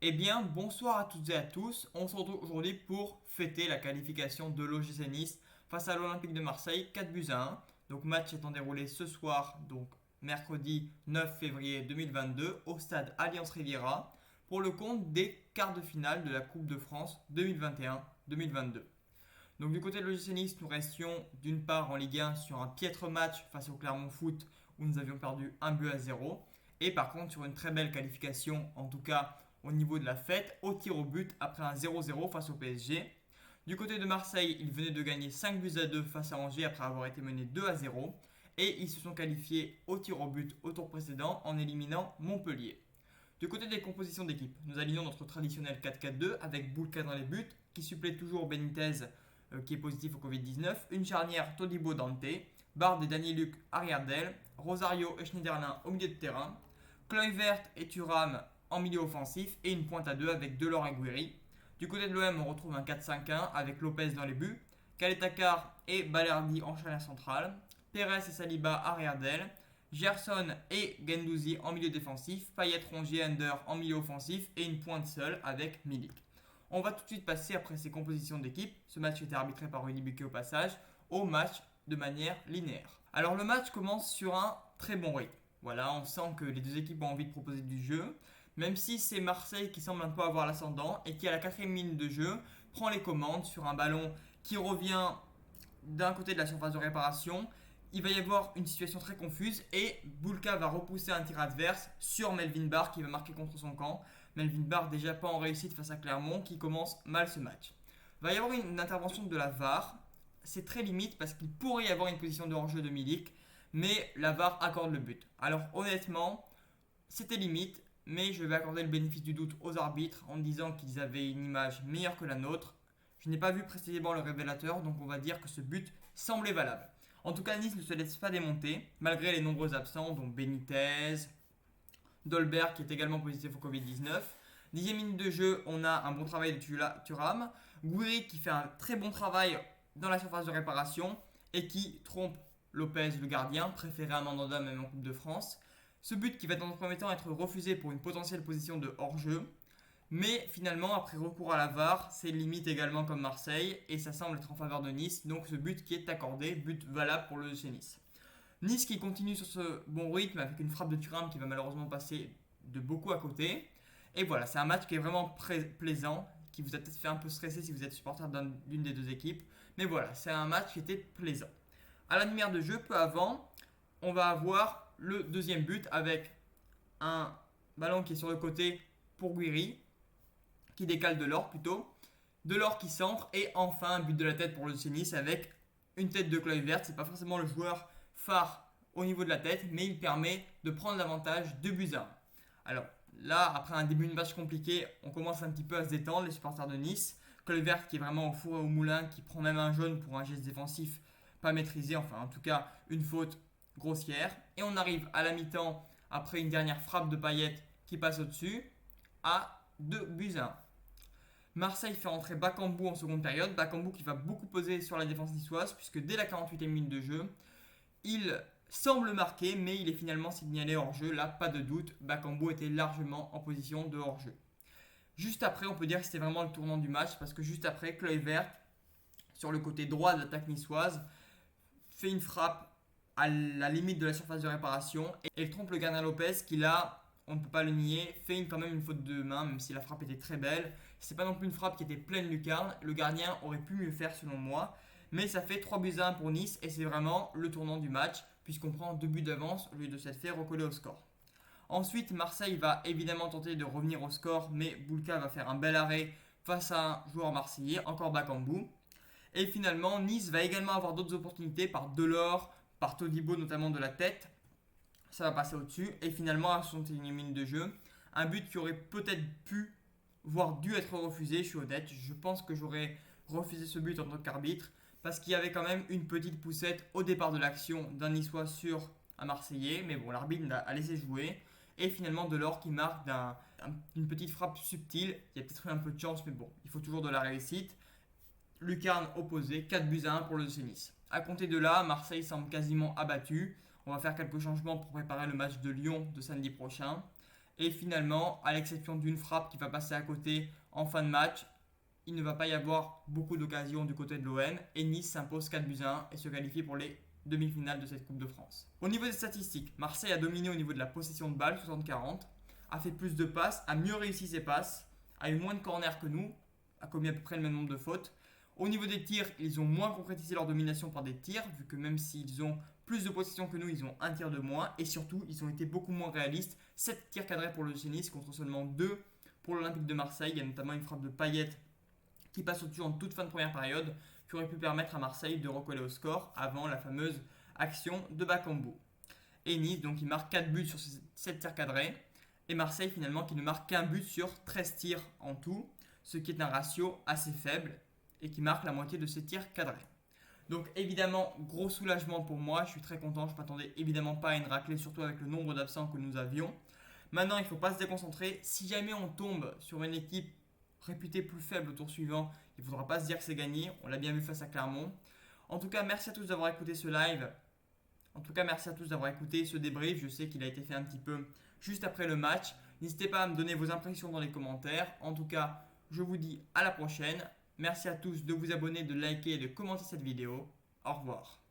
Eh bien, bonsoir à toutes et à tous. On se retrouve aujourd'hui pour fêter la qualification de l'OGC Nice face à l'Olympique de Marseille, 4 buts à 1. Donc, match étant déroulé ce soir, donc mercredi 9 février 2022, au stade Alliance Riviera, pour le compte des quarts de finale de la Coupe de France 2021-2022. Donc, du côté de l'OGC Nice, nous restions d'une part en Ligue 1 sur un piètre match face au Clermont Foot où nous avions perdu un but à zéro. Et par contre, sur une très belle qualification, en tout cas au niveau de la fête, au tir au but après un 0-0 face au PSG. Du côté de Marseille, ils venaient de gagner 5 buts à 2 face à Angers après avoir été menés 2 à 0. Et ils se sont qualifiés au tir au but au tour précédent en éliminant Montpellier. Du côté des compositions d'équipe, nous alignons notre traditionnel 4-4-2 avec Boulka dans les buts, qui supplée toujours Benitez qui est positif au Covid-19, une charnière Todibo Dante, Bard et Dani-Luc arrière d'aile, Rosario et Schneiderlin au milieu de terrain, Kluivert et Thuram en milieu offensif et une pointe à deux avec Delors et Guiri. Du côté de l'OM, on retrouve un 4-5-1 avec Lopez dans les buts, Kaletakar et Balerdi en charnière centrale, Perez et Saliba arrière d'aile, Gerson et Gendouzi en milieu défensif, Payet, Rongier, Under en milieu offensif et une pointe seule avec Milik. On va tout de suite passer après ces compositions d'équipe, ce match était arbitré par Rudy Buquet au passage, au match de manière linéaire. Alors le match commence sur un très bon rythme. Voilà, on sent que les deux équipes ont envie de proposer du jeu, même si c'est Marseille qui semble un peu avoir l'ascendant et qui à la quatrième minute de jeu prend les commandes sur un ballon qui revient d'un côté de la surface de réparation. Il va y avoir une situation très confuse et Boulka va repousser un tir adverse sur Melvin Barr qui va marquer contre son camp. Melvin Barr déjà pas en réussite face à Clermont qui commence mal ce match. Il va y avoir une intervention de la VAR. C'est très limite parce qu'il pourrait y avoir une position de hors-jeu de Milik, mais la VAR accorde le but. Alors honnêtement, c'était limite, mais je vais accorder le bénéfice du doute aux arbitres en disant qu'ils avaient une image meilleure que la nôtre. Je n'ai pas vu précisément le révélateur, donc on va dire que ce but semblait valable. En tout cas, Nice ne se laisse pas démonter, malgré les nombreux absents, dont Benitez, Dolberg qui est également positif au Covid-19. 10e minute de jeu, on a un bon travail de Thuram. Gouiri qui fait un très bon travail dans la surface de réparation et qui trompe Lopez, le gardien, préféré à Mandanda même en Coupe de France. Ce but qui va dans un premier temps être refusé pour une potentielle position de hors-jeu. Mais finalement, après recours à la VAR, c'est limite également comme Marseille et ça semble être en faveur de Nice. Donc ce but qui est accordé, but valable pour le chez Nice. Nice qui continue sur ce bon rythme avec une frappe de Thuram qui va malheureusement passer de beaucoup à côté. Et voilà, c'est un match qui est vraiment plaisant, qui vous a peut-être fait un peu stresser si vous êtes supporter d'une des deux équipes. Mais voilà, c'est un match qui était plaisant. À la lumière de jeu, peu avant, on va avoir le deuxième but avec un ballon qui est sur le côté pour Guiri, qui décale de l'or plutôt. De l'or qui centre et enfin un but de la tête pour le Nice avec une tête de Kluivert. C'est pas forcément le joueur phare au niveau de la tête, mais il permet de prendre l'avantage de buts à 1. Alors là, après un début de match compliqué, on commence un petit peu à se détendre, les supporters de Nice. Kluivert qui est vraiment au four et au moulin, qui prend même un jaune pour un geste défensif pas maîtrisé, enfin en tout cas une faute grossière. Et on arrive à la mi-temps, après une dernière frappe de Payet qui passe au-dessus, à 2 buts à 1. Marseille fait rentrer Bakambu en seconde période. Bakambu qui va beaucoup peser sur la défense niçoise puisque dès la 48e minute de jeu, il semble marquer mais il est finalement signalé hors-jeu. Là, pas de doute, Bakambu était largement en position de hors-jeu. Juste après, on peut dire que c'était vraiment le tournant du match parce que juste après, Kluivert, sur le côté droit de l'attaque niçoise, fait une frappe à la limite de la surface de réparation et il trompe le gardien Lopez qui là, on ne peut pas le nier, fait quand même une faute de main même si la frappe était très belle. C'est pas non plus une frappe qui était pleine lucarne, le gardien aurait pu mieux faire selon moi. Mais ça fait 3 buts à 1 pour Nice et c'est vraiment le tournant du match puisqu'on prend 2 buts d'avance au lieu de s'être fait recoller au score. Ensuite, Marseille va évidemment tenter de revenir au score, mais Boulka va faire un bel arrêt face à un joueur marseillais, encore Bakambu. Et finalement, Nice va également avoir d'autres opportunités par Delors, par Todibo notamment de la tête. Ça va passer au-dessus. Et finalement, à 61e minute de jeu, un but qui aurait peut-être pu, voire dû être refusé. Je suis honnête, je pense que j'aurais refusé ce but en tant qu'arbitre. Parce qu'il y avait quand même une petite poussette au départ de l'action d'un Niçois sur un Marseillais. Mais bon, l'arbitre a laissé jouer. Et finalement, Delors qui marque d'une petite frappe subtile. Il y a peut-être eu un peu de chance, mais bon, il faut toujours de la réussite. Lucarne opposée, 4 buts à 1 pour le Nice. A compter de là, Marseille semble quasiment abattu. On va faire quelques changements pour préparer le match de Lyon de samedi prochain. Et finalement, à l'exception d'une frappe qui va passer à côté en fin de match, il ne va pas y avoir beaucoup d'occasions du côté de l'OM et Nice s'impose 4 buts à 1 et se qualifie pour les demi-finales de cette Coupe de France. Au niveau des statistiques, Marseille a dominé au niveau de la possession de balle, 60-40, a fait plus de passes, a mieux réussi ses passes, a eu moins de corners que nous, a commis à peu près le même nombre de fautes. Au niveau des tirs, ils ont moins concrétisé leur domination par des tirs, vu que même s'ils ont plus de possession que nous, ils ont un tir de moins. Et surtout, ils ont été beaucoup moins réalistes. 7 tirs cadrés pour le Nice contre seulement 2 pour l'Olympique de Marseille. Il y a notamment une frappe de Payet qui passe au-dessus en toute fin de première période, qui aurait pu permettre à Marseille de recoller au score avant la fameuse action de Bakambu. Et Nice, donc, il marque 4 buts sur ces 7 tirs cadrés. Et Marseille, finalement, qui ne marque qu'un but sur 13 tirs en tout, ce qui est un ratio assez faible et qui marque la moitié de ses tirs cadrés. Donc évidemment, gros soulagement pour moi, je suis très content, je ne m'attendais évidemment pas à une raclée, surtout avec le nombre d'absents que nous avions. Maintenant, il ne faut pas se déconcentrer, si jamais on tombe sur une équipe réputée plus faible au tour suivant, il ne faudra pas se dire que c'est gagné, on l'a bien vu face à Clermont. En tout cas, merci à tous d'avoir écouté ce live, en tout cas merci à tous d'avoir écouté ce débrief, je sais qu'il a été fait un petit peu juste après le match. N'hésitez pas à me donner vos impressions dans les commentaires, en tout cas, je vous dis à la prochaine. Merci à tous de vous abonner, de liker et de commenter cette vidéo. Au revoir.